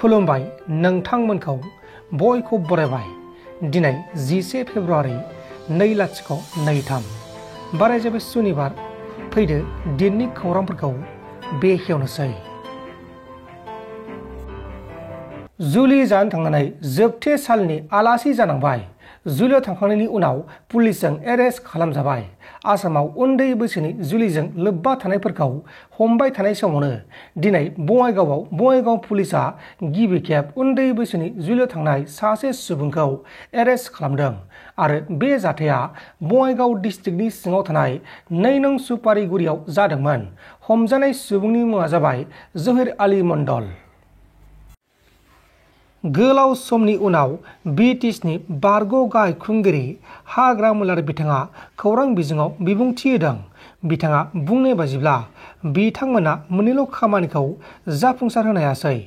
खुलुमबाय नोंथांमोनखौ बयखौ बरायबाय दिनै 11 फेब्रुवारि 2023 बाराय जाबाय सुनिबार फैदो दिननि खौरांफोरखौ बेखेवनोसै। जुलि जानो थांनानै जोबथे सालनि आलासि जानांबाय। जुलियाव थांखांनायनि उनाव पुलिसजों एरेस्ट खालामजाबाय। आसामाव उन्दै बैसोनि जुलिजों लोब्बा थानायफोरखौ हमबाय थानाय समावनो दिनै बङाइगाव पुलिसआ गिबि खेब उन्दै बैसोनि जुलियाव थांनाय सासे सुबुंखौ एरेस्ट खालामदों आरो बे जाथाया बङाइगाव डिस्ट्रिक्टनि सिङाव थानाय 2 नं सुपारिगुरियाव जादोंमोन। हमजानाय सुबुंनि मुङा जाबाय जहिर आली मण्डल। गोलाव समनि उनाव BTSनि बारग' गाहाय खुंगिरि हाग्रा मुलार बिथाङा खौरां बिजोङाव बिबुंथि होदों। बिथाङा बुंनाय बायदिब्ला बिथांमोना मोननैल' खामानिखौ जाफुंसार होनो हायासै।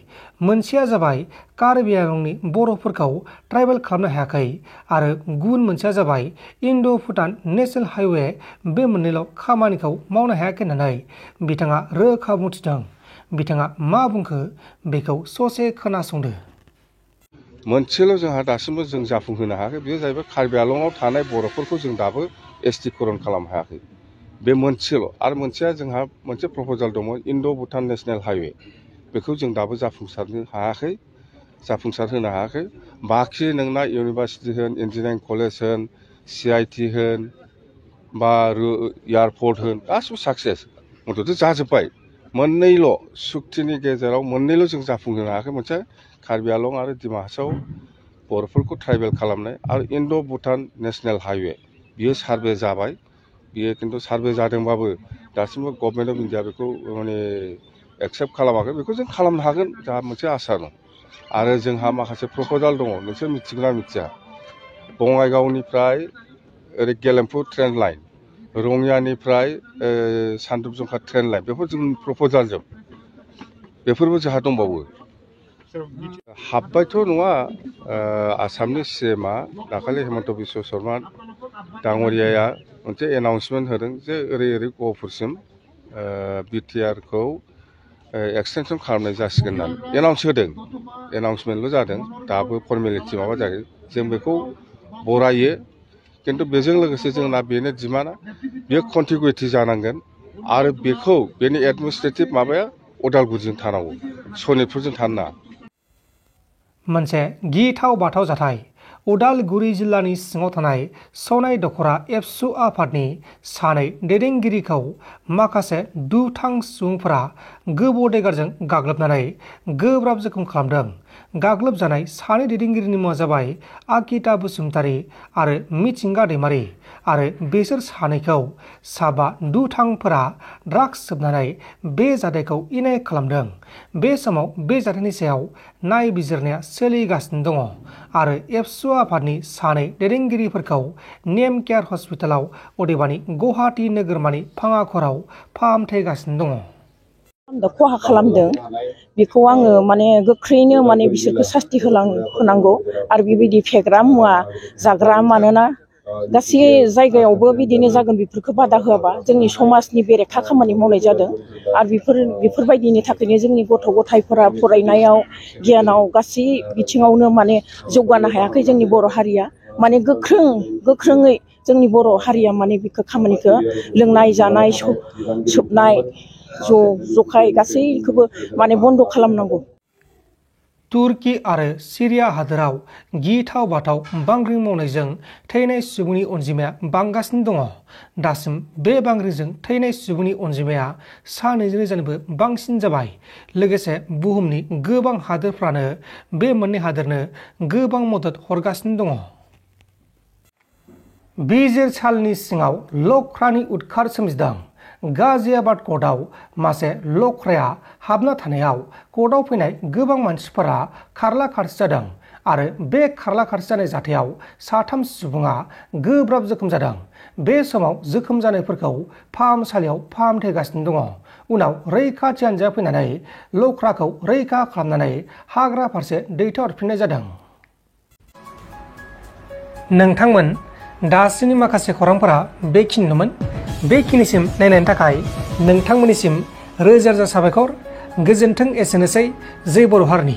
मोनसेया जाबाय कार्बि आंलंनि बर'फोरखौ ट्राइबेल खालामनो हायाखै आरो गुबुन मोनसेया जाबाय इन्ड' भुटान नेशनेल हाइवे। बे मोननैल' खामानिखौ मावनो हायाखै होननानै बिथाङा रोखा बुंथिदों। बिथाङा मा बुंखो बेखौ ससे खोनासंदो। मोनसेल' जोंहा दासिमबो जों जाफुंहोनो हायाखै, बेयो जाहैबाय कार्बि आंलंआव थानाय बर'फोरखौ जों दाबो ST करन खालामनो हायाखै। बे मोनसेल'। आरो मोनसेया जोंहा मोनसे प्रप'जाल दंमोन इन्ड' भुटान नेशनेल हाइवे, बेखौ जों दाबो जाफुंसार होनो हायाखै। बाखि नोंना इउनिभारसिटि होन, इन्जिनियारिं कलेज होन, CIT होन बा एयारपर्ट होन, गासिबो साक्सेस मथथे जाजोब्बाय। मोननैल' सुक्तिनि गेजेराव मोननैल' जों जाफुंहोनो हायाखै। मोनसे कार्बि आंलं आरो डिमा हासाव बर'फोरखौ ट्राइबेल खालामनाय आरो इन्ड' भुटान नेशनेल हाइवे, बियो सार्भे जाबाय। बियो खिन्थु सार्भे जादोंबाबो दासिमबो गभर्नमेन्ट अफ इन्डिया बेखौ एक्सेप्ट खालामाखै। बेखौ जों खालामनो हागोन, जोंहा मोनसे आसा दं। आरो जोंहा माखासे प्रप'जाल दङ, नोंसोर मिथिगोना मिथिया? बङाइगावनिफ्राय ओरै Gelephu train line, रङियानिफ्राय सानदुब जंखा train line, बेफोर जोंनि प्रप'जालजों। बेफोरबो जोंहा दंबावो। हाब्बायथ' नङा। आसामनि CMआ दाखालि हेमन्त बिश्व शर्मा डाङरियाया मोनसे एनाउन्समेन्ट होदों जे ओरै गहपुरसिम BTRखौ एक्सटेनसन खालामनाय जासिगोन होननानै एनाउन्स होदों। एनाउन्समेन्टल' जादों, दाबो फर्मेलिटि माबा जायाखै। जों बेखौ बरायो, खिन्थु बेजों लोगोसे जोंना बेनो डिमान्डआ बेयो कन्टिगुइटि जानांगोन आरो बेनि एडमिनिस्ट्रेटिभ माबाया अदालगुरिजों थानांगौ, सनितपुरजों थानो नाङा। मोनसे गिथाव बाथाव जाथाय। उदालगुरि जिल्लानि सिङाव थानाय सनाय दख'रा एबसु आफादनि सानै दैदेनगिरिखौ माखासे दुथां सुबुंफोरा गोबौ-देगारजों गाग्लोबनानै गोब्राब जखम खालामदों। गाग्लोबजानाय सानै दैदेनगिरिनि मुङा जाबाय आकिता बसुमतारी आरो मिथिंगा दैमारि आरो बिसोर सानैखौ साबा दुथांफोरा ड्राग्स सोबनानै बे जाथायखौ इनाय खालामदों। बे समाव बे जाथायनि सायाव नायबिजिरनाया सोलिगासिनो दङ आरो एबसु आफादनि सानै दैदेनगिरिफोरखौ नेम केयार हस्पिटालाव अदेबानि गुवाहाटी नोगोरमानि भाङाघराव फाहामथायगासिनो दङ। खहा खालामदों बेखौ आङो गोख्रैनो बिसोरखौ सास्ति होनांगौ आरो बेबायदि फेग्रा मुवा जाग्रा, मानोना गासै जायगायावबो बिदिनो जागोन, बेफोरखौ बादा होआबा जोंनि समाजनि बेरेखा खामानि मावनाय जादों। आरो बेफोरबायदिनि थाखायनो जोंनि गथ' गथायफोरा फरायनायाव, गियानाव, गासै बिथिङावनो जौगानो हायाखै। जोंनि बर' हारिया गोख्रोङै जोंनि बर' हारिया बेखौ खामानिखौ लोंनाय जानाय सोबनाय जखाय गासैखौबो बन्द' खालामनांगौ। तुर्की आरो सिरिया हादोराव गिथाव बाथाव बांग्रिं मावनायजों थैनाय सुबुंनि अनजिमाया बांगासिनो दङ। दासिम बे बांग्रिंजों थैनाय सुबुंनि अनजिमाया 122 बांसिन जाबाय। लोगोसे बुहुमनि गोबां हादोरफ्रानो बे मोननै हादोरनो गोबां मदद हरगासिनो दङ। बिजिरसालिनि सिङाव लख्रानि उदखार सोमजिदों। गाजियाबाद कर्टआव मासे लख्राया हाबना थानायाव कर्टआव फैनाय गोबां मानसिफोरा खारला खारसि जादों आरो बे खारला खारसि जानाय जाथायाव 3 सुबुङा गोब्राब जोखोम जादों। बे समाव जोखोम जानायफोरखौ फाहामसालियाव फाहामथायगासिनो दङ। उनाव रैखाथि हान्जाया फैनानै लख्राखौ रैखा खालामनानै हाग्रा फारसे दैथायहरफिननाय जादों। नोंथांमोन दासिमनि माखासे खौरांफोरा बेखिनिल'मोन। बेखिनिसिम नायनायनि थाखाय नोंथांमोननिसिम रोजा रोजा साबायखर। गोजोन्थों। एसेनोसै जै बर' हारिनि।